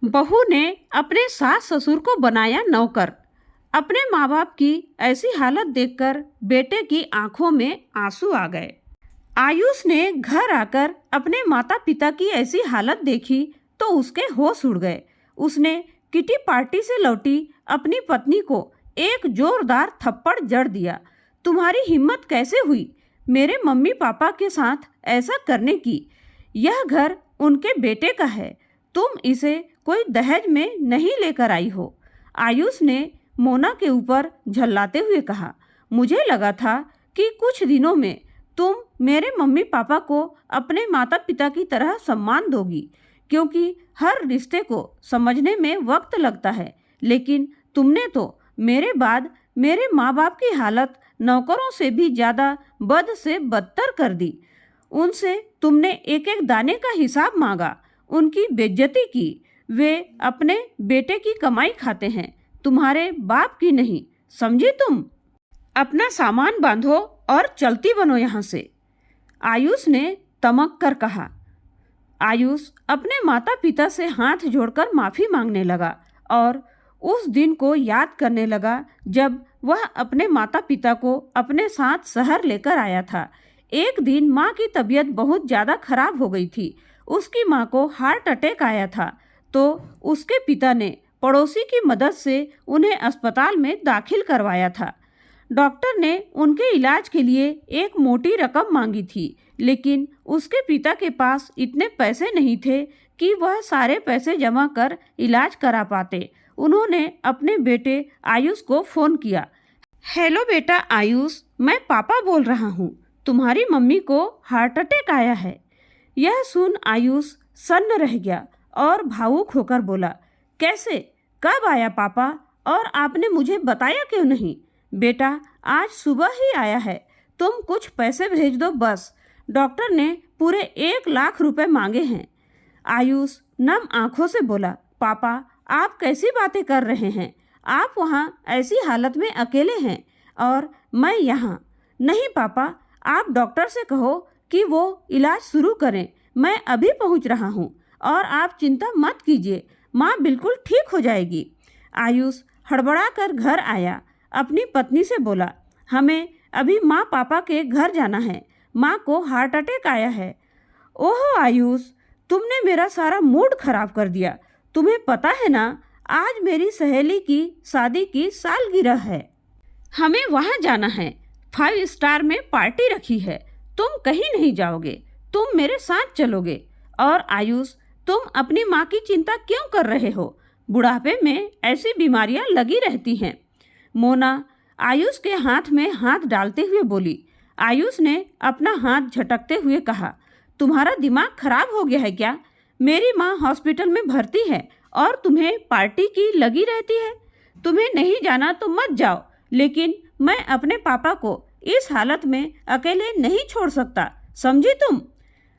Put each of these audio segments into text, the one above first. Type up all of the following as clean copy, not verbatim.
बहू ने अपने सास ससुर को बनाया नौकर। अपने माँ बाप की ऐसी हालत देखकर बेटे की आंखों में आंसू आ गए। आयुष ने घर आकर अपने माता पिता की ऐसी हालत देखी तो उसके होश उड़ गए। उसने किटी पार्टी से लौटी अपनी पत्नी को एक जोरदार थप्पड़ जड़ दिया। तुम्हारी हिम्मत कैसे हुई मेरे मम्मी पापा के साथ ऐसा करने की? यह घर उनके बेटे का है, तुम इसे कोई दहेज में नहीं लेकर आई हो। आयुष ने मोना के ऊपर झल्लाते हुए कहा, मुझे लगा था कि कुछ दिनों में तुम मेरे मम्मी पापा को अपने माता पिता की तरह सम्मान दोगी, क्योंकि हर रिश्ते को समझने में वक्त लगता है। लेकिन तुमने तो मेरे बाद मेरे माँ बाप की हालत नौकरों से भी ज़्यादा बद से बदतर कर दी। उनसे तुमने एक एक दाने का हिसाब मांगा, उनकी बेइज्जती की। वे अपने बेटे की कमाई खाते हैं, तुम्हारे बाप की नहीं, समझी तुम? अपना सामान बांधो और चलती बनो यहाँ से, आयुष ने तमक कर कहा। आयुष अपने माता पिता से हाथ जोड़कर माफ़ी मांगने लगा और उस दिन को याद करने लगा जब वह अपने माता पिता को अपने साथ शहर लेकर आया था। एक दिन माँ की तबीयत बहुत ज़्यादा खराब हो गई थी। उसकी माँ को हार्ट अटैक आया था तो उसके पिता ने पड़ोसी की मदद से उन्हें अस्पताल में दाखिल करवाया था। डॉक्टर ने उनके इलाज के लिए एक मोटी रकम मांगी थी, लेकिन उसके पिता के पास इतने पैसे नहीं थे कि वह सारे पैसे जमा कर इलाज करा पाते। उन्होंने अपने बेटे आयुष को फ़ोन किया। हेलो बेटा आयुष, मैं पापा बोल रहा हूँ, तुम्हारी मम्मी को हार्ट अटैक आया है। यह सुन आयुष सन्न रह गया और भावुक होकर बोला, कैसे, कब आया पापा, और आपने मुझे बताया क्यों नहीं? बेटा आज सुबह ही आया है, तुम कुछ पैसे भेज दो बस। डॉक्टर ने पूरे 1 लाख रुपए मांगे हैं। आयुष नम आंखों से बोला, पापा आप कैसी बातें कर रहे हैं? आप वहाँ ऐसी हालत में अकेले हैं और मैं यहाँ। नहीं पापा, आप डॉक्टर से कहो कि वो इलाज शुरू करें, मैं अभी पहुँच रहा हूँ और आप चिंता मत कीजिए, माँ बिल्कुल ठीक हो जाएगी। आयुष हड़बड़ा कर घर आया। अपनी पत्नी से बोला, हमें अभी माँ पापा के घर जाना है, माँ को हार्ट अटैक आया है। ओह आयुष, तुमने मेरा सारा मूड खराब कर दिया। तुम्हें पता है ना, आज मेरी सहेली की शादी की सालगिरह है, हमें वहाँ जाना है। 5 स्टार में पार्टी रखी है, तुम कहीं नहीं जाओगे, तुम मेरे साथ चलोगे। और आयुष, तुम अपनी माँ की चिंता क्यों कर रहे हो? बुढ़ापे में ऐसी बीमारियाँ लगी रहती हैं। मोना आयुष के हाथ में हाथ डालते हुए बोली। आयुष ने अपना हाथ झटकते हुए कहा, तुम्हारा दिमाग खराब हो गया है क्या? मेरी माँ हॉस्पिटल में भर्ती है और तुम्हें पार्टी की लगी रहती है। तुम्हें नहीं जाना तो मत जाओ, लेकिन मैं अपने पापा को इस हालत में अकेले नहीं छोड़ सकता, समझी तुम?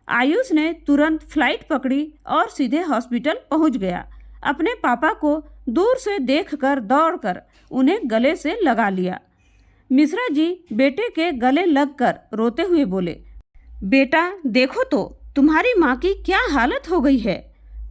आयुष ने तुरंत फ्लाइट पकड़ी और सीधे हॉस्पिटल पहुंच गया। अपने पापा को दूर से देखकर दौड़कर उन्हें गले से लगा लिया। मिश्रा जी बेटे के गले लगकर रोते हुए बोले, बेटा देखो तो तुम्हारी माँ की क्या हालत हो गई है।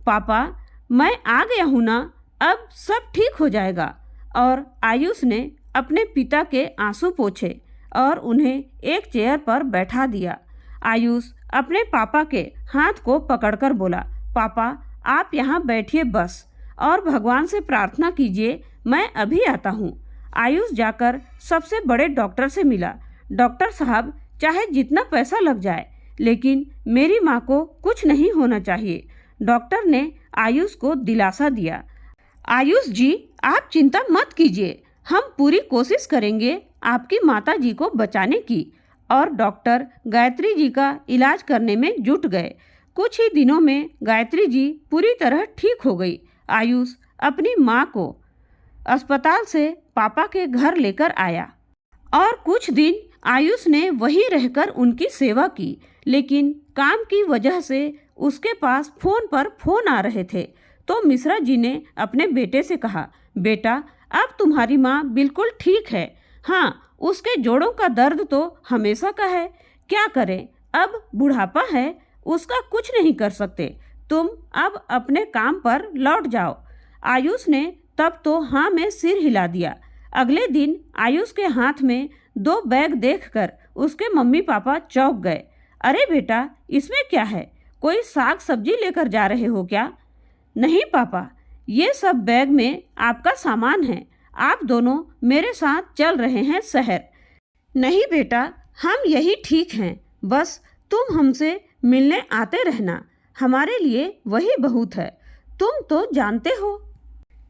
पापा मैं आ गया हूँ ना, अब सब ठीक हो जाएगा। और आयुष ने अपने पिता के आंसू पोंछे और उन्हें एक चेयर पर बैठा दिया। आयुष अपने पापा के हाथ को पकड़कर बोला, पापा आप यहाँ बैठिए बस और भगवान से प्रार्थना कीजिए, मैं अभी आता हूँ। आयुष जाकर सबसे बड़े डॉक्टर से मिला। डॉक्टर साहब, चाहे जितना पैसा लग जाए, लेकिन मेरी माँ को कुछ नहीं होना चाहिए। डॉक्टर ने आयुष को दिलासा दिया। आयुष जी आप चिंता मत कीजिए, हम पूरी कोशिश करेंगे आपकी माता जी को बचाने की। और डॉक्टर गायत्री जी का इलाज करने में जुट गए। कुछ ही दिनों में गायत्री जी पूरी तरह ठीक हो गई। आयुष अपनी माँ को अस्पताल से पापा के घर लेकर आया और कुछ दिन आयुष ने वहीं रहकर उनकी सेवा की, लेकिन काम की वजह से उसके पास फोन पर फोन आ रहे थे। तो मिश्रा जी ने अपने बेटे से कहा, बेटा अब तुम्हारी माँ बिल्कुल ठीक है। हाँ, उसके जोड़ों का दर्द तो हमेशा का है, क्या करें, अब बुढ़ापा है, उसका कुछ नहीं कर सकते। तुम अब अपने काम पर लौट जाओ। आयुष ने तब तो हाँ में सिर हिला दिया। अगले दिन आयुष के हाथ में 2 बैग देखकर उसके मम्मी पापा चौंक गए। अरे बेटा, इसमें क्या है? कोई साग सब्जी लेकर जा रहे हो क्या? नहीं पापा, ये सब बैग में आपका सामान है। आप दोनों मेरे साथ चल रहे हैं शहर। नहीं बेटा, हम यही ठीक हैं। बस तुम हमसे मिलने आते रहना, हमारे लिए वही बहुत है। तुम तो जानते हो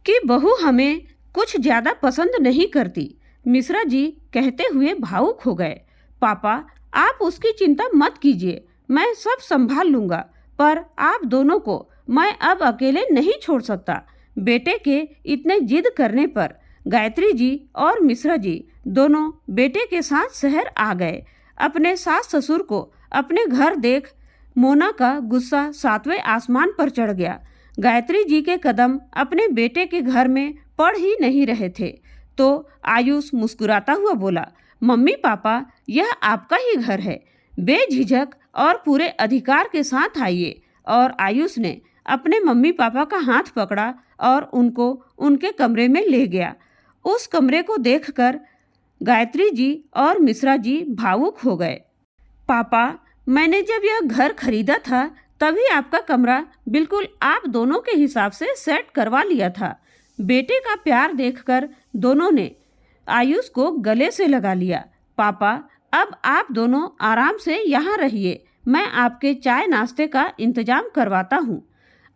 कि बहू हमें कुछ ज़्यादा पसंद नहीं करती। मिश्रा जी कहते हुए भावुक हो गए। पापा, आप उसकी चिंता मत कीजिए, मैं सब संभाल लूँगा। पर आप दोनों को मैं अब अकेले नहीं छोड़ सकता। बेटे के इतने जिद करने पर गायत्री जी और मिश्रा जी दोनों बेटे के साथ शहर आ गए। अपने सास ससुर को अपने घर देख मोना का गुस्सा 7वें आसमान पर चढ़ गया। गायत्री जी के कदम अपने बेटे के घर में पड़ ही नहीं रहे थे तो आयुष मुस्कुराता हुआ बोला, मम्मी पापा, यह आपका ही घर है। बेझिझक और पूरे अधिकार के साथ आइए। और आयुष ने अपने मम्मी पापा का हाथ पकड़ा और उनको उनके कमरे में ले गया। उस कमरे को देखकर गायत्री जी और मिश्रा जी भावुक हो गए। पापा, मैंने जब यह घर खरीदा था तभी आपका कमरा बिल्कुल आप दोनों के हिसाब से सेट करवा लिया था। बेटे का प्यार देखकर दोनों ने आयुष को गले से लगा लिया। पापा, अब आप दोनों आराम से यहाँ रहिए, मैं आपके चाय नाश्ते का इंतजाम करवाता हूँ।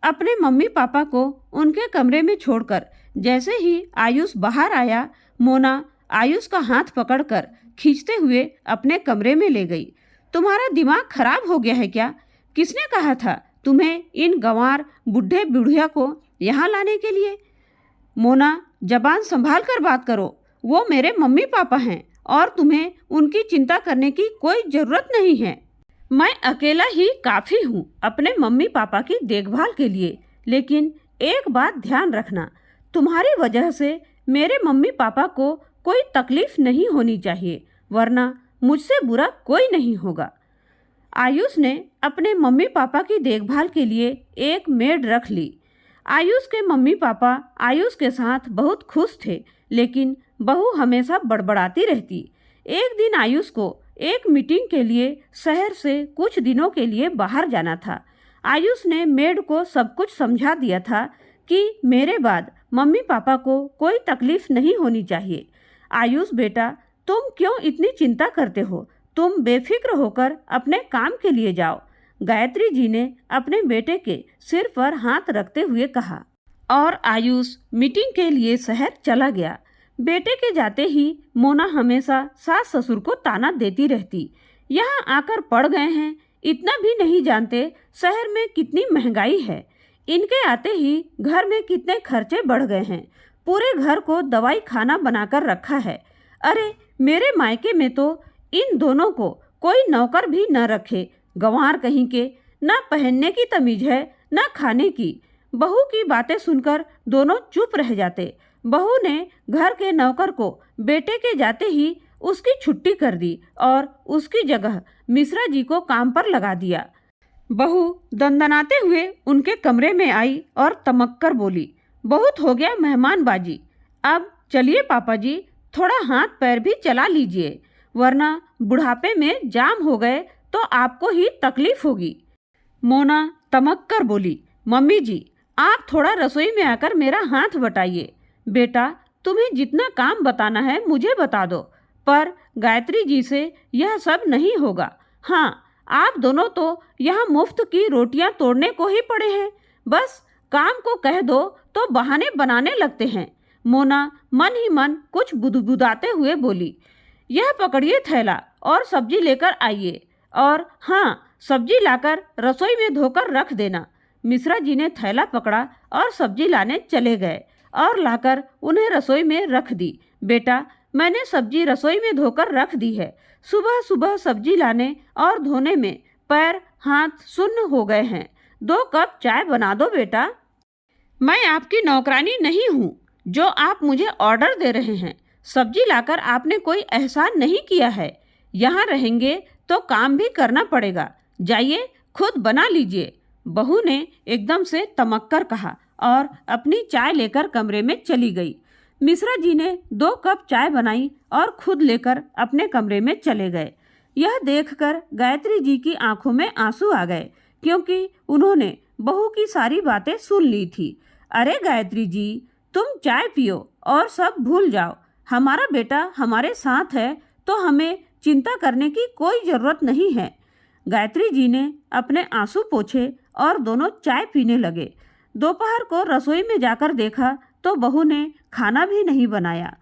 अपने मम्मी पापा को उनके कमरे में छोड़कर जैसे ही आयुष बाहर आया, मोना आयुष का हाथ पकड़कर खींचते हुए अपने कमरे में ले गई। तुम्हारा दिमाग खराब हो गया है क्या? किसने कहा था तुम्हें इन गंवार बुढ़े बुढ़िया को यहाँ लाने के लिए? मोना, जबान संभाल कर बात करो। वो मेरे मम्मी पापा हैं और तुम्हें उनकी चिंता करने की कोई ज़रूरत नहीं है। मैं अकेला ही काफ़ी हूँ अपने मम्मी पापा की देखभाल के लिए। लेकिन एक बात ध्यान रखना, तुम्हारी वजह से मेरे मम्मी पापा को कोई तकलीफ नहीं होनी चाहिए, वरना मुझसे बुरा कोई नहीं होगा। आयुष ने अपने मम्मी पापा की देखभाल के लिए एक मेड रख ली। आयुष के मम्मी पापा आयुष के साथ बहुत खुश थे, लेकिन बहू हमेशा बड़बड़ाती रहती। एक दिन आयुष को एक मीटिंग के लिए शहर से कुछ दिनों के लिए बाहर जाना था। आयुष ने मेड को सब कुछ समझा दिया था कि मेरे बाद मम्मी पापा को कोई तकलीफ नहीं होनी चाहिए। आयुष बेटा, तुम क्यों इतनी चिंता करते हो? तुम बेफिक्र होकर अपने काम के लिए जाओ। गायत्री जी ने अपने बेटे के सिर पर हाथ रखते हुए कहा। और आयुष मीटिंग के लिए शहर चला गया। बेटे के जाते ही मोना हमेशा सास ससुर को ताना देती रहती। यहाँ आकर पड़ गए हैं, इतना भी नहीं जानते शहर में कितनी महंगाई है। इनके आते ही घर में कितने खर्चे बढ़ गए हैं। पूरे घर को दवाई खाना बनाकर रखा है। अरे मेरे मायके में तो इन दोनों को कोई नौकर भी न रखे। गंवार कहीं के, न पहनने की तमीज है न खाने की। बहू की बातें सुनकर दोनों चुप रह जाते। बहू ने घर के नौकर को बेटे के जाते ही उसकी छुट्टी कर दी और उसकी जगह मिश्रा जी को काम पर लगा दिया। बहू दंदनाते हुए उनके कमरे में आई और तमक कर बोली, बहुत हो गया मेहमानबाजी, अब चलिए पापा जी, थोड़ा हाथ पैर भी चला लीजिए, वरना बुढ़ापे में जाम हो गए तो आपको ही तकलीफ होगी। मोना तमक कर बोली, मम्मी जी, आप थोड़ा रसोई में आकर मेरा हाथ बटाइए। बेटा, तुम्हें जितना काम बताना है मुझे बता दो, पर गायत्री जी से यह सब नहीं होगा। हाँ, आप दोनों तो यहाँ मुफ्त की रोटियाँ तोड़ने को ही पड़े हैं। बस काम को कह दो तो बहाने बनाने लगते हैं। मोना मन ही मन कुछ बुदबुदाते हुए बोली, यह पकड़िए थैला और सब्जी लेकर आइए, और हाँ, सब्जी लाकर रसोई में धोकर रख देना। मिश्रा जी ने थैला पकड़ा और सब्जी लाने चले गए और लाकर उन्हें रसोई में रख दी। बेटा, मैंने सब्जी रसोई में धोकर रख दी है। सुबह सुबह सब्जी लाने और धोने में पैर हाथ सुन्न हो गए हैं। 2 कप चाय बना दो बेटा। मैं आपकी नौकरानी नहीं हूँ जो आप मुझे ऑर्डर दे रहे हैं। सब्जी लाकर आपने कोई एहसान नहीं किया है। यहाँ रहेंगे तो काम भी करना पड़ेगा। जाइए खुद बना लीजिए। बहू ने एकदम से तमक कर कहा और अपनी चाय लेकर कमरे में चली गई। मिश्रा जी ने 2 कप चाय बनाई और खुद लेकर अपने कमरे में चले गए। यह देखकर गायत्री जी की आंखों में आंसू आ गए, क्योंकि उन्होंने बहू की सारी बातें सुन ली थी। अरे गायत्री जी, तुम चाय पियो और सब भूल जाओ। हमारा बेटा हमारे साथ है तो हमें चिंता करने की कोई ज़रूरत नहीं है। गायत्री जी ने अपने आंसू पोंछे और दोनों चाय पीने लगे। दोपहर को रसोई में जाकर देखा तो बहू ने खाना भी नहीं बनाया,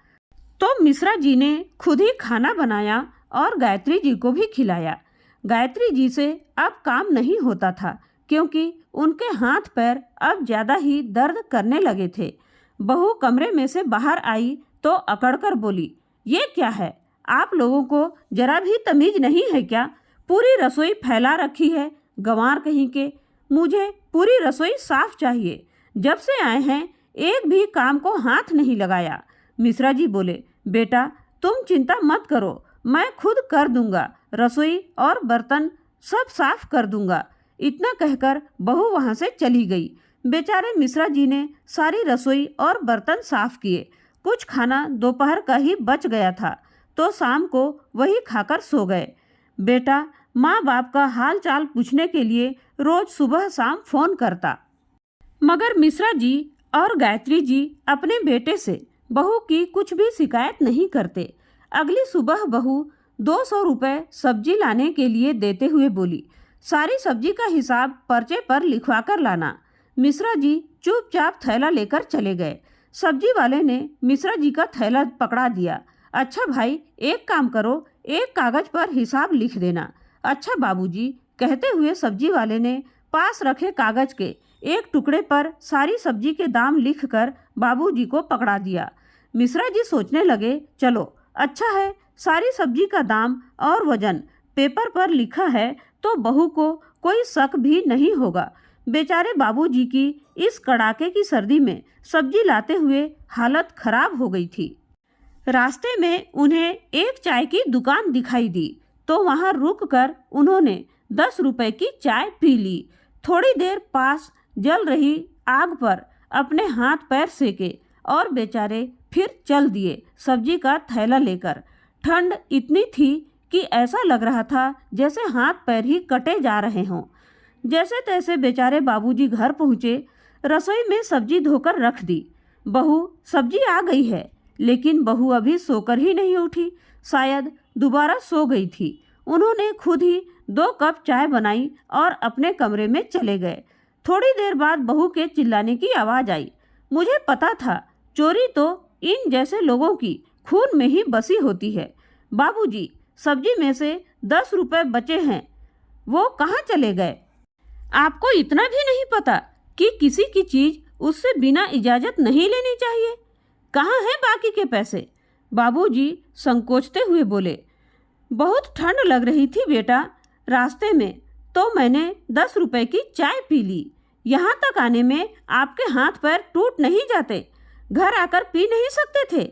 तो मिश्रा जी ने खुद ही खाना बनाया और गायत्री जी को भी खिलाया। गायत्री जी से अब काम नहीं होता था, क्योंकि उनके हाथ पैर अब ज़्यादा ही दर्द करने लगे थे। बहू कमरे में से बाहर आई तो अकड़कर बोली, ये क्या है? आप लोगों को जरा भी तमीज़ नहीं है क्या? पूरी रसोई फैला रखी है, गंवार कहीं के। मुझे पूरी रसोई साफ चाहिए। जब से आए हैं एक भी काम को हाथ नहीं लगाया। मिश्रा जी बोले, बेटा तुम चिंता मत करो, मैं खुद कर दूंगा, रसोई और बर्तन सब साफ कर दूंगा। इतना कहकर बहू वहाँ से चली गई। बेचारे मिश्रा जी ने सारी रसोई और बर्तन साफ किए। कुछ खाना दोपहर का ही बच गया था, तो शाम को वही खाकर सो गए। बेटा माँ बाप का हाल चाल पूछने के लिए रोज सुबह शाम फोन करता, मगर मिश्रा जी और गायत्री जी अपने बेटे से बहू की कुछ भी शिकायत नहीं करते। अगली सुबह बहू 200 रुपये सब्जी लाने के लिए देते हुए बोली, सारी सब्जी का हिसाब पर्चे पर लिखवा कर लाना। मिश्रा जी चुपचाप थैला लेकर चले गए। सब्जी वाले ने मिश्रा जी का थैला पकड़ा दिया। अच्छा भाई, एक काम करो, एक कागज पर हिसाब लिख देना। अच्छा बाबूजी, कहते हुए सब्जी वाले ने पास रखे कागज के एक टुकड़े पर सारी सब्जी के दाम लिखकर बाबूजी को पकड़ा दिया। मिश्रा जी सोचने लगे, चलो अच्छा है, सारी सब्जी का दाम और वजन पेपर पर लिखा है तो बहू को कोई शक भी नहीं होगा। बेचारे बाबूजी की इस कड़ाके की सर्दी में सब्जी लाते हुए हालत खराब हो गई थी। रास्ते में उन्हें एक चाय की दुकान दिखाई दी, तो वहां रुककर उन्होंने 10 रुपए की चाय पी ली। थोड़ी देर पास जल रही आग पर अपने हाथ पैर सेके और बेचारे फिर चल दिए सब्जी का थैला लेकर। ठंड इतनी थी कि ऐसा लग रहा था जैसे हाथ पैर ही कटे जा रहे हों। जैसे तैसे बेचारे बाबूजी घर पहुँचे। रसोई में सब्जी धोकर रख दी। बहू, सब्जी आ गई है, लेकिन बहू अभी सोकर ही नहीं उठी, शायद दोबारा सो गई थी। उन्होंने खुद ही 2 कप चाय बनाई और अपने कमरे में चले गए। थोड़ी देर बाद बहू के चिल्लाने की आवाज़ आई। मुझे पता था, चोरी तो इन जैसे लोगों की खून में ही बसी होती है। बाबूजी, सब्जी में से 10 रुपए बचे हैं, वो कहाँ चले गए? आपको इतना भी नहीं पता कि किसी की चीज़ उससे बिना इजाज़त नहीं लेनी चाहिए? कहाँ हैं बाकी के पैसे? बाबूजी संकोचते हुए बोले, बहुत ठंड लग रही थी बेटा, रास्ते में तो मैंने 10 रुपए की चाय पी ली। यहाँ तक आने में आपके हाथ पैर टूट नहीं जाते? घर आकर पी नहीं सकते थे?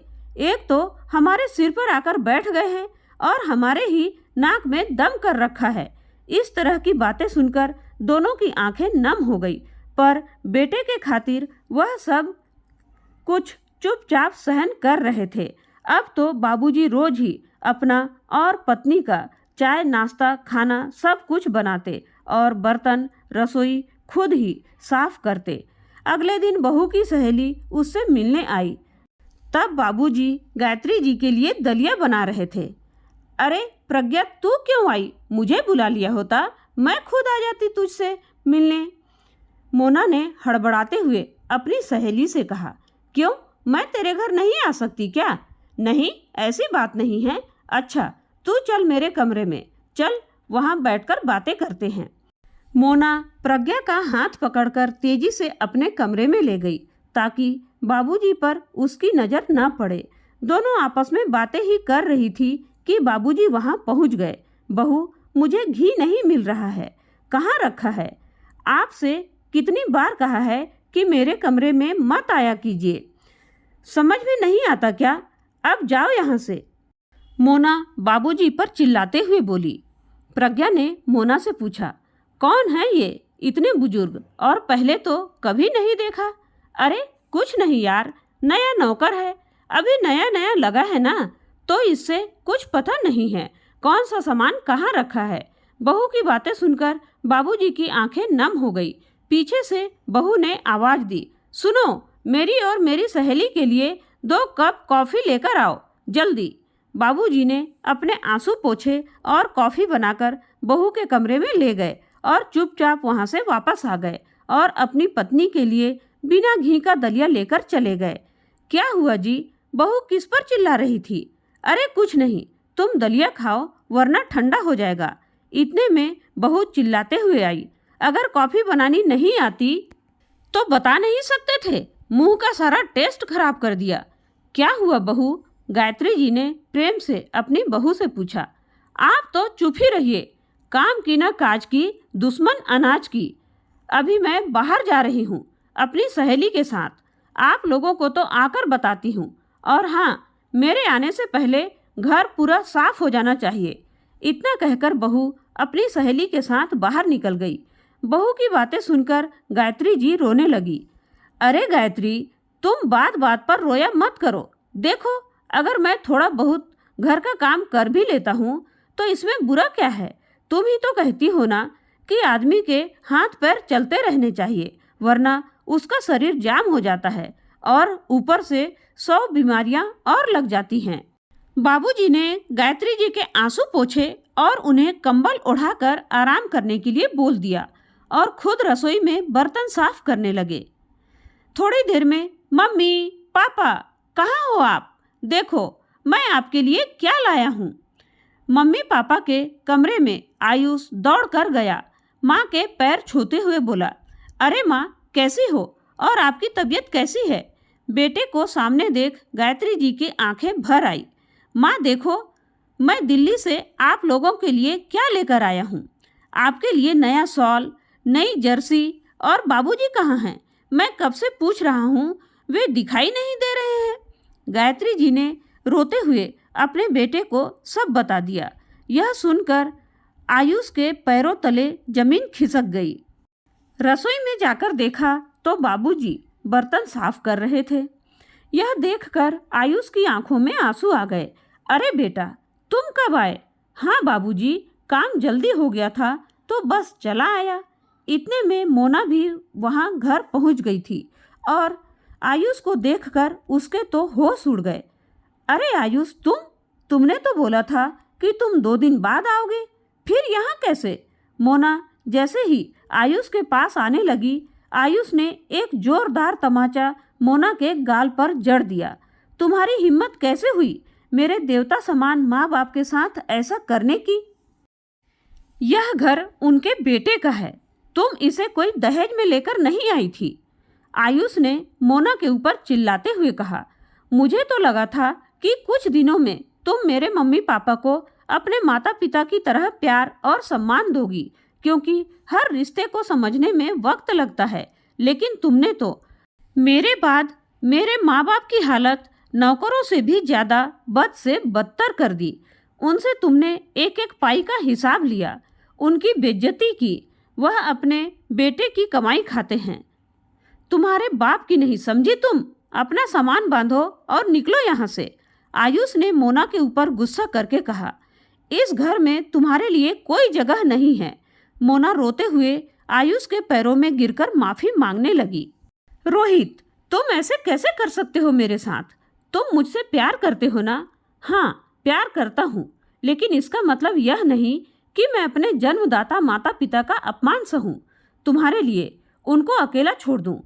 एक तो हमारे सिर पर आकर बैठ गए हैं और हमारे ही नाक में दम कर रखा है। इस तरह की बातें सुनकर दोनों की आंखें नम हो गई, पर बेटे के खातिर वह सब कुछ चुपचाप सहन कर रहे थे। अब तो बाबूजी रोज ही अपना और पत्नी का चाय नाश्ता खाना सब कुछ बनाते और बर्तन रसोई खुद ही साफ करते। अगले दिन बहू की सहेली उससे मिलने आई, तब बाबूजी गायत्री जी के लिए दलिया बना रहे थे। अरे प्रज्ञा, तू क्यों आई? मुझे बुला लिया होता, मैं खुद आ जाती तुझसे मिलने। मोना ने हड़बड़ाते हुए अपनी सहेली से कहा, क्यों, मैं तेरे घर नहीं आ सकती क्या? नहीं, ऐसी बात नहीं है। अच्छा, तू चल मेरे कमरे में, चल वहाँ बैठकर बातें करते हैं। मोना प्रज्ञा का हाथ पकड़कर तेजी से अपने कमरे में ले गई, ताकि बाबूजी पर उसकी नज़र न पड़े। दोनों आपस में बातें ही कर रही थी कि बाबूजी वहाँ पहुँच गए। बहू, मुझे घी नहीं मिल रहा है, कहाँ रखा है? आपसे कितनी बार कहा है कि मेरे कमरे में मत आया कीजिए, समझ में नहीं आता क्या? अब जाओ यहाँ से। मोना बाबूजी पर चिल्लाते हुए बोली। प्रज्ञा ने मोना से पूछा, कौन है ये? इतने बुजुर्ग और पहले तो कभी नहीं देखा। अरे कुछ नहीं यार, नया नौकर है, अभी नया नया लगा है ना, तो इससे कुछ पता नहीं है कौन सा सामान कहाँ रखा है। बहू की बातें सुनकर बाबूजी की आंखें नम हो गई। पीछे से बहू ने आवाज दी, सुनो, मेरी और मेरी सहेली के लिए 2 कप कॉफ़ी लेकर आओ जल्दी। बाबूजी ने अपने आंसू पोंछे और कॉफ़ी बनाकर बहू के कमरे में ले गए और चुपचाप वहाँ से वापस आ गए और अपनी पत्नी के लिए बिना घी का दलिया लेकर चले गए। क्या हुआ जी? बहू किस पर चिल्ला रही थी। अरे कुछ नहीं, तुम दलिया खाओ वरना ठंडा हो जाएगा। इतने में बहू चिल्लाते हुए आई, अगर कॉफ़ी बनानी नहीं आती तो बता नहीं सकते थे, मुंह का सारा टेस्ट खराब कर दिया। क्या हुआ बहू? गायत्री जी ने प्रेम से अपनी बहू से पूछा। आप तो चुप ही रहिए, काम की न काज की, दुश्मन अनाज की। अभी मैं बाहर जा रही हूँ अपनी सहेली के साथ, आप लोगों को तो आकर बताती हूँ। और हाँ, मेरे आने से पहले घर पूरा साफ हो जाना चाहिए। इतना कहकर बहू अपनी सहेली के साथ बाहर निकल गई। बहू की बातें सुनकर गायत्री जी रोने लगी। अरे गायत्री, तुम बात बात पर रोया मत करो। देखो, अगर मैं थोड़ा बहुत घर का काम कर भी लेता हूँ तो इसमें बुरा क्या है? तुम ही तो कहती हो ना कि आदमी के हाथ पैर चलते रहने चाहिए, वरना उसका शरीर जाम हो जाता है और ऊपर से 100 बीमारियां और लग जाती हैं। बाबूजी ने गायत्री जी के आंसू पोंछे और उन्हें कंबल ओढ़ाकर आराम करने के लिए बोल दिया और खुद रसोई में बर्तन साफ करने लगे। थोड़ी देर में, मम्मी, पापा, कहाँ हो आप? देखो, मैं आपके लिए क्या लाया हूँ। मम्मी पापा के कमरे में आयुष दौड़ कर गया। माँ के पैर छूते हुए बोला, अरे माँ, कैसी हो और आपकी तबीयत कैसी है? बेटे को सामने देख गायत्री जी की आंखें भर आई। माँ देखो, मैं दिल्ली से आप लोगों के लिए क्या लेकर आया हूँ। आपके लिए नया शॉल, नई जर्सी। और बाबूजी कहाँ हैं? मैं कब से पूछ रहा हूँ, वे दिखाई नहीं दे रहे हैं। गायत्री जी ने रोते हुए अपने बेटे को सब बता दिया। यह सुनकर आयुष के पैरों तले जमीन खिसक गई। रसोई में जाकर देखा तो बाबूजी बर्तन साफ कर रहे थे। यह देखकर आयुष की आंखों में आंसू आ गए। अरे बेटा, तुम कब आए? हाँ बाबूजी, काम जल्दी हो गया था तो बस चला आया। इतने में मोना भी वहाँ घर पहुँच गई थी और आयुष को देखकर उसके तो होश उड़ गए। अरे आयुष, तुमने तो बोला था कि तुम 2 दिन बाद आओगे, फिर यहाँ कैसे? मोना जैसे ही आयुष के पास आने लगी, आयुष ने एक जोरदार तमाचा मोना के गाल पर जड़ दिया। तुम्हारी हिम्मत कैसे हुई मेरे देवता समान माँ बाप के साथ ऐसा करने की? यह घर उनके बेटे का है, तुम इसे कोई दहेज में लेकर नहीं आई थी। आयुष ने मोना के ऊपर चिल्लाते हुए कहा, मुझे तो लगा था कि कुछ दिनों में तुम मेरे मम्मी पापा को अपने माता पिता की तरह प्यार और सम्मान दोगी, क्योंकि हर रिश्ते को समझने में वक्त लगता है। लेकिन तुमने तो मेरे बाद मेरे माँ बाप की हालत नौकरों से भी ज़्यादा बद से बदतर कर दी। उनसे तुमने एक एक पाई का हिसाब लिया, उनकी बेइज्जती की। वह अपने बेटे की कमाई खाते हैं, तुम्हारे बाप की नहीं समझी तुम। अपना सामान बांधो और निकलो यहाँ से। आयुष ने मोना के ऊपर गुस्सा करके कहा, इस घर में तुम्हारे लिए कोई जगह नहीं है। मोना रोते हुए आयुष के पैरों में गिरकर माफ़ी मांगने लगी। रोहित, तुम ऐसे कैसे कर सकते हो मेरे साथ? तुम मुझसे प्यार करते हो ना? हाँ, प्यार करता हूँ, लेकिन इसका मतलब यह नहीं कि मैं अपने जन्मदाता माता पिता का अपमान सहूँ। तुम्हारे लिए उनको अकेला छोड़ दूँ।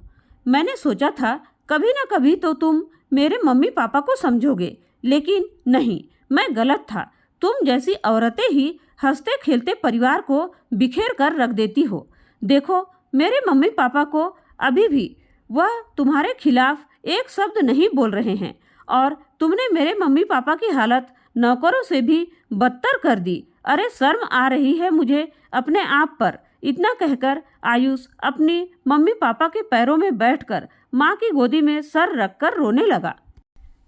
मैंने सोचा था कभी ना कभी तो तुम मेरे मम्मी पापा को समझोगे, लेकिन नहीं, मैं गलत था। तुम जैसी औरतें ही हंसते खेलते परिवार को बिखेर कर रख देती हो। देखो, मेरे मम्मी पापा को अभी भी वह तुम्हारे खिलाफ एक शब्द नहीं बोल रहे हैं और तुमने मेरे मम्मी पापा की हालत नौकरों से भी बदतर कर दी। अरे शर्म आ रही है मुझे अपने आप पर। इतना कहकर आयुष अपनी मम्मी पापा के पैरों में बैठकर माँ की गोदी में सर रखकर रोने लगा।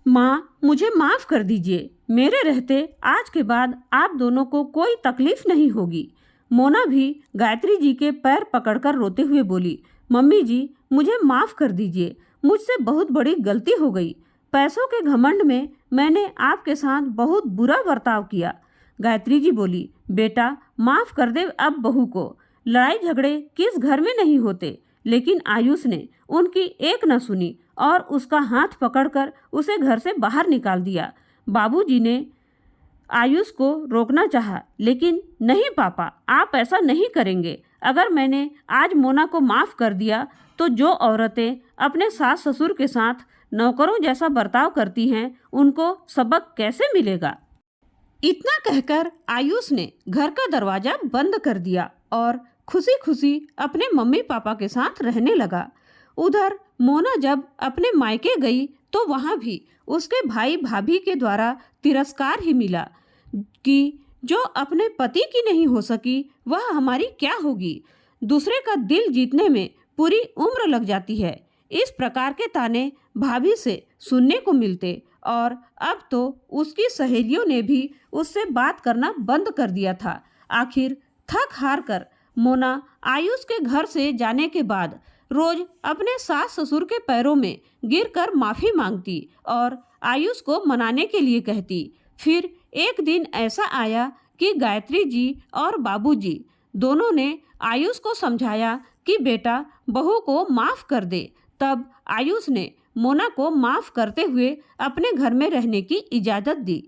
माँ, मुझे माफ़ कर दीजिए। मेरे रहते आज के बाद आप दोनों को कोई तकलीफ नहीं होगी। मोना भी गायत्री जी के पैर पकड़कर रोते हुए बोली, मम्मी जी मुझे माफ़ कर दीजिए, मुझसे बहुत बड़ी गलती हो गई। पैसों के घमंड में मैंने आपके साथ बहुत बुरा बर्ताव किया। गायत्री जी बोली, बेटा माफ़ कर दे अब बहू को, लड़ाई झगड़े किस घर में नहीं होते। लेकिन आयुष ने उनकी एक न सुनी और उसका हाथ पकड़कर उसे घर से बाहर निकाल दिया। बाबूजी ने आयुष को रोकना चाहा, लेकिन नहीं पापा, आप ऐसा नहीं करेंगे। अगर मैंने आज मोना को माफ़ कर दिया तो जो औरतें अपने सास ससुर के साथ नौकरों जैसा बर्ताव करती हैं उनको सबक कैसे मिलेगा। इतना कहकर आयुष ने घर का दरवाज़ा बंद कर दिया और खुशी खुशी अपने मम्मी पापा के साथ रहने लगा। उधर मोना जब अपने मायके गई तो वहाँ भी उसके भाई भाभी के द्वारा तिरस्कार ही मिला कि जो अपने पति की नहीं हो सकी वह हमारी क्या होगी। दूसरे का दिल जीतने में पूरी उम्र लग जाती है। इस प्रकार के ताने भाभी से सुनने को मिलते और अब तो उसकी सहेलियों ने भी उससे बात करना बंद कर दिया था। आखिर थक हार कर मोना आयुष के घर से जाने के बाद रोज अपने सास ससुर के पैरों में गिरकर माफ़ी मांगती और आयुष को मनाने के लिए कहती। फिर एक दिन ऐसा आया कि गायत्री जी और बाबूजी दोनों ने आयुष को समझाया कि बेटा बहू को माफ़ कर दे। तब आयुष ने मोना को माफ़ करते हुए अपने घर में रहने की इजाज़त दी।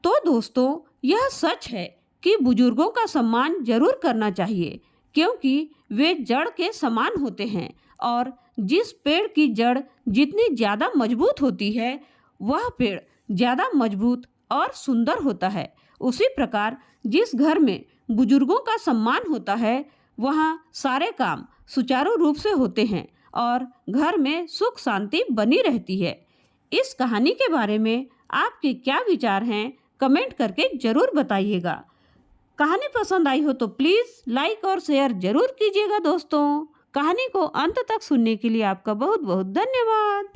तो दोस्तों, यह सच है कि बुजुर्गों का सम्मान जरूर करना चाहिए, क्योंकि वे जड़ के समान होते हैं और जिस पेड़ की जड़ जितनी ज़्यादा मजबूत होती है वह पेड़ ज़्यादा मजबूत और सुंदर होता है। उसी प्रकार जिस घर में बुजुर्गों का सम्मान होता है वहाँ सारे काम सुचारू रूप से होते हैं और घर में सुख शांति बनी रहती है। इस कहानी के बारे में आपके क्या विचार हैं, कमेंट करके ज़रूर बताइएगा। कहानी पसंद आई हो तो प्लीज़ लाइक और शेयर ज़रूर कीजिएगा दोस्तों। कहानी को अंत तक सुनने के लिए आपका बहुत बहुत धन्यवाद।